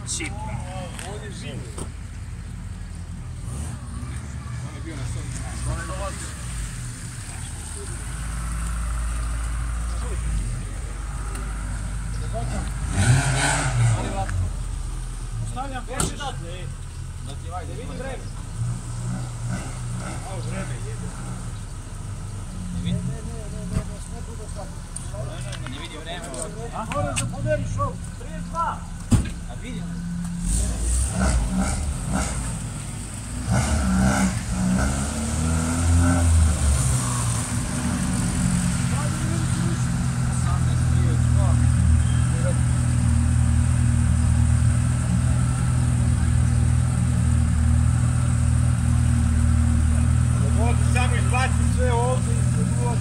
Cipra. On je živ. On je bio na svom. On je dolazio. Ostavljam proši datle. Ne vidim vreme. Ovo vreme jede. Ne vidim? Ne vidim vreme. Moraš da pomeriš ovo. 32. A vidim. Samo izbaci sve ovdje i sve ulazi.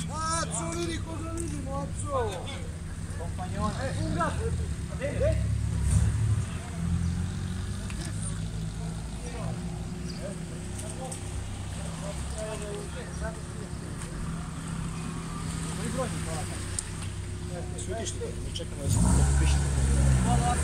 Mazzo, vedi cosa vedi, mazzo! Compagnone! Un gatto! Vedi? Sudiš li? Mi čekamo da se to piše. Hvala!